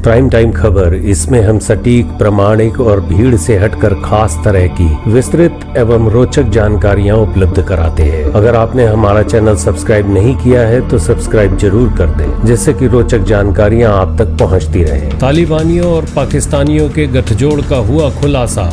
Prime time खबर, इसमें हम सटीक, प्रामाणिक और भीड़ से हटकर खास तरह की विस्तृत एवं रोचक जानकारियां उपलब्ध कराते हैं। अगर आपने हमारा चैनल सब्सक्राइब नहीं किया है तो सब्सक्राइब जरूर कर दें, जिससे कि रोचक जानकारियां आप तक पहुंचती रहें। तालिबानियों और पाकिस्तानियों के गठजोड़ का हुआ खुलासा।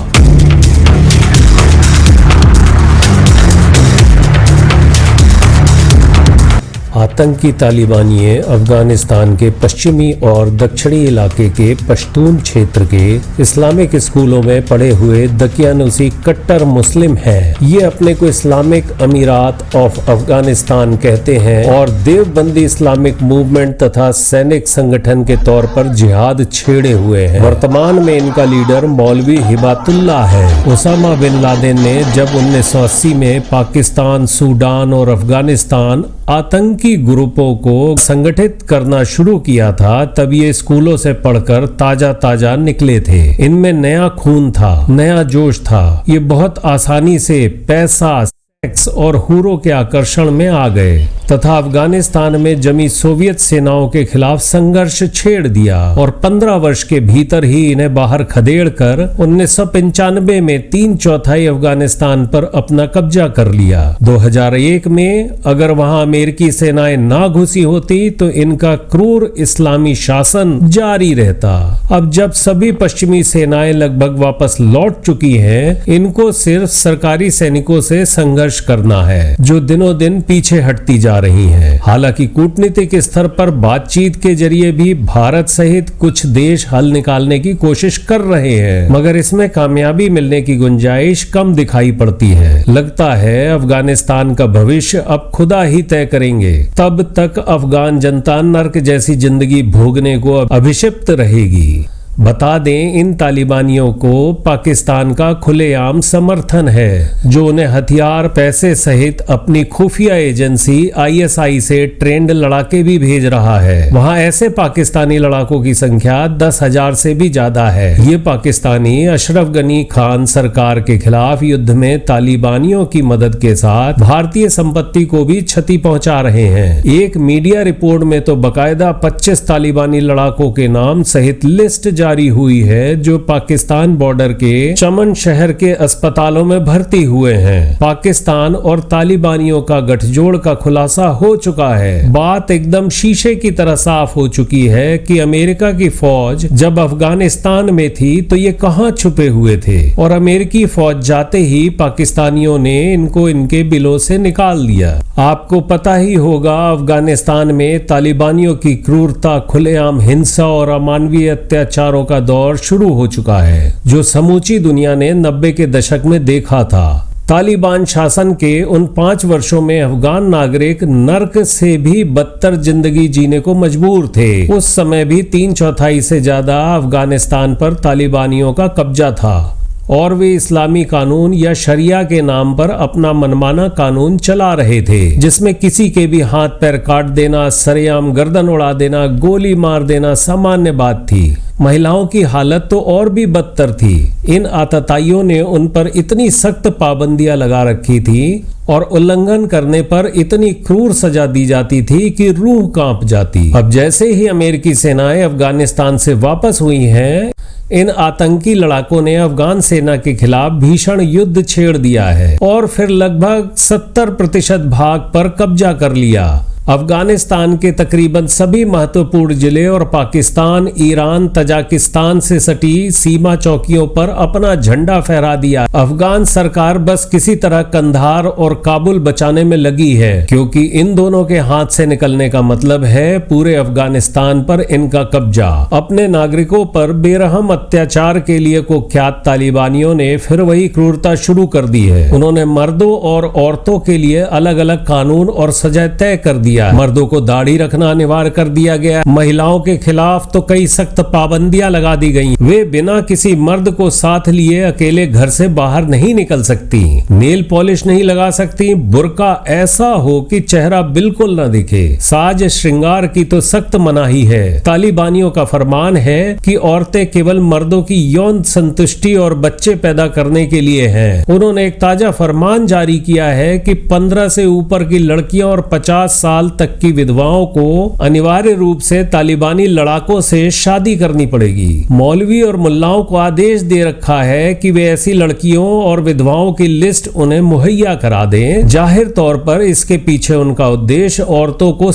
आतंकी तालिबानिये अफगानिस्तान के पश्चिमी और दक्षिणी इलाके के पश्तून क्षेत्र के इस्लामिक स्कूलों में पढ़े हुए दकियानुसी कट्टर मुस्लिम हैं। ये अपने को इस्लामिक अमीरात ऑफ अफगानिस्तान कहते हैं और देवबंदी इस्लामिक मूवमेंट तथा सैनिक संगठन के तौर पर जिहाद छेड़े हुए हैं। वर्तमान में इनका लीडर मौलवी हिबातुल्लाह है। ओसामा बिन लादेन ने जब 1980 में पाकिस्तान, सूडान और अफगानिस्तान आतंकी ग्रुपों को संगठित करना शुरू किया था, तब ये स्कूलों से पढ़कर ताजा निकले थे। इनमें नया खून था, नया जोश था। ये बहुत आसानी से पैसा, सेक्स और हूरों के आकर्षण में आ गए तथा अफगानिस्तान में जमी सोवियत सेनाओं के खिलाफ संघर्ष छेड़ दिया और 15 वर्ष के भीतर ही इन्हें बाहर खदेड़कर 1995 में 3/4 अफगानिस्तान पर अपना कब्जा कर लिया। 2001 में अगर वहां अमेरिकी सेनाएं ना घुसी होती तो इनका क्रूर इस्लामी शासन जारी रहता। अब जब सभी पश्चिमी सेनाएं लगभग वापस लौट चुकी हैं, इनको सिर्फ सरकारी सैनिकों से संघर्ष करना है, जो दिनों दिन पीछे हटती जा रही हैं। हालांकि कूटनीतिक स्तर पर बातचीत के जरिए भी भारत सहित कुछ देश हल निकालने की कोशिश कर रहे हैं, मगर इसमें कामयाबी मिलने की गुंजाइश कम दिखाई पड़ती है। लगता है अफगानिस्तान का भविष्य अब खुदा ही तय करेंगे। तब तक अफगान जनता नर्क जैसी जिंदगी भोगने को अभिशिप्त रहेगी। बता दें, इन तालिबानियों को पाकिस्तान का खुलेआम समर्थन है, जो उन्हें हथियार, पैसे सहित अपनी खुफिया एजेंसी ISI से ट्रेंड लड़ाके भी भेज रहा है। वहां ऐसे पाकिस्तानी लड़ाकों की संख्या 10,000 से भी ज्यादा है। ये पाकिस्तानी अशरफ गनी खान सरकार के खिलाफ युद्ध में तालिबानियों की मदद के साथ भारतीय संपत्ति को भी क्षति पहुंचा रहे हैं। एक मीडिया रिपोर्ट में तो बकायदा 25 तालिबानी लड़ाकों के नाम सहित लिस्ट जारी हुई है, जो पाकिस्तान बॉर्डर के चमन शहर के अस्पतालों में भर्ती हुए हैं। पाकिस्तान और तालिबानियों का गठजोड़ का खुलासा हो चुका है। बात एकदम शीशे की तरह साफ हो चुकी है कि अमेरिका की फौज जब अफगानिस्तान में थी तो ये कहां छुपे हुए थे, और अमेरिकी फौज जाते ही पाकिस्तानियों ने इनको इनके बिलों से निकाल दिया। आपको पता ही होगा, अफगानिस्तान में तालिबानियों की क्रूरता, खुलेआम हिंसा और अमानवीय अत्याचारों का दौर शुरू हो चुका है, जो समूची दुनिया ने 90 के दशक में देखा था। तालिबान शासन के उन 5 वर्षों में अफगान नागरिक नर्क से भी बदतर जिंदगी जीने को मजबूर थे। उस समय भी 3/4 से ज्यादा अफगानिस्तान पर तालिबानियों का कब्जा था और वे इस्लामी कानून या शरिया के नाम पर अपना मनमाना कानून चला रहे थे, जिसमें किसी के भी हाथ पैर काट देना, सरेआम गर्दन उड़ा देना, गोली मार देना सामान्य बात थी। महिलाओं की हालत तो और भी बदतर थी। इन आतताइयों ने उन पर इतनी सख्त पाबंदियां लगा रखी थी और उल्लंघन करने पर इतनी क्रूर सजा दी जाती थी कि रूह कांप जाती। अब जैसे ही अमेरिकी सेनाएं अफगानिस्तान से वापस हुई हैं, इन आतंकी लड़ाकों ने अफगान सेना के खिलाफ भीषण युद्ध छेड़ दिया है और फिर लगभग 70% भाग पर कब्जा कर लिया। अफगानिस्तान के तकरीबन सभी महत्वपूर्ण जिले और पाकिस्तान, ईरान, तजाकिस्तान से सटी सीमा चौकियों पर अपना झंडा फहरा दिया। अफगान सरकार बस किसी तरह कंधार और काबुल बचाने में लगी है, क्योंकि इन दोनों के हाथ से निकलने का मतलब है पूरे अफगानिस्तान पर इनका कब्जा। अपने नागरिकों पर बेरहम अत्याचार के लिए कुख्यात तालिबानियों ने फिर वही क्रूरता शुरू कर दी है। उन्होंने मर्दों और औरतों के लिए अलग अलग कानून और सजा तय कर दी। मर्दों को दाढ़ी रखना अनिवार्य कर दिया गया। महिलाओं के खिलाफ तो कई सख्त पाबंदियां लगा दी गई। वे बिना किसी मर्द को साथ लिए अकेले घर से बाहर नहीं निकल सकती, नेल पॉलिश नहीं लगा सकती, बुर्का ऐसा हो कि चेहरा बिल्कुल न दिखे, साज श्रृंगार की तो सख्त मनाही है। तालिबानियों का फरमान है कि औरतें केवल मर्दों की यौन संतुष्टि और बच्चे पैदा करने के लिए हैं। उन्होंने एक ताजा फरमान जारी किया है कि 15 से ऊपर की लड़कियां और 50 साल साल तक की विधवाओं को अनिवार्य रूप से तालिबानी लड़ाकों से शादी करनी पड़ेगी। मौलवी और मुल्लाओं को आदेश दे रखा है कि वे ऐसी लड़कियों और विधवाओं की लिस्ट उन्हें मुहैया करा दें। जाहिर तौर पर इसके पीछे उनका उद्देश्य औरतों को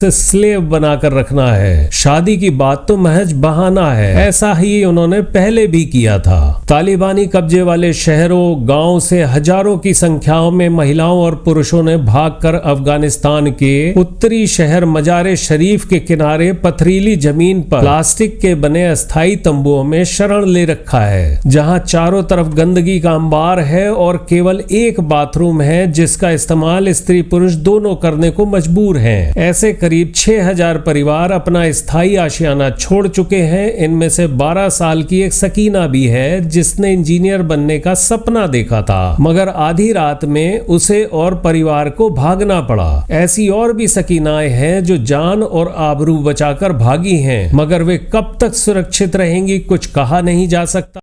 स्लेव बनाकर रखना है। शादी की बात तो महज बहाना है, ऐसा ही उन्होंने पहले भी किया था। तालिबानी कब्जे वाले शहरों गांव से हजारों की संख्याओं में महिलाओं और पुरुषों ने भागकर अफगानिस्तान के उत्तरी शहर मजार शरीफ के किनारे पथरीली जमीन पर प्लास्टिक के बने अस्थायी तंबुओं में शरण ले रखा है, जहां चारों तरफ गंदगी का अंबार है और केवल एक बाथरूम है जिसका इस्तेमाल स्त्री पुरुष दोनों करने को मजबूर हैं। ऐसे करीब 6000 परिवार अपना स्थायी आशियाना छोड़ चुके हैं। इनमें से 12 साल की एक सकीना भी है जिसने इंजीनियर बनने का सपना देखा था, मगर आधी रात में उसे और परिवार को भागना पड़ा। ऐसी और भी सकीनाएं हैं जो जान और आबरू बचाकर भागी हैं, मगर वे कब तक सुरक्षित रहेंगी कुछ कहा नहीं जा सकता।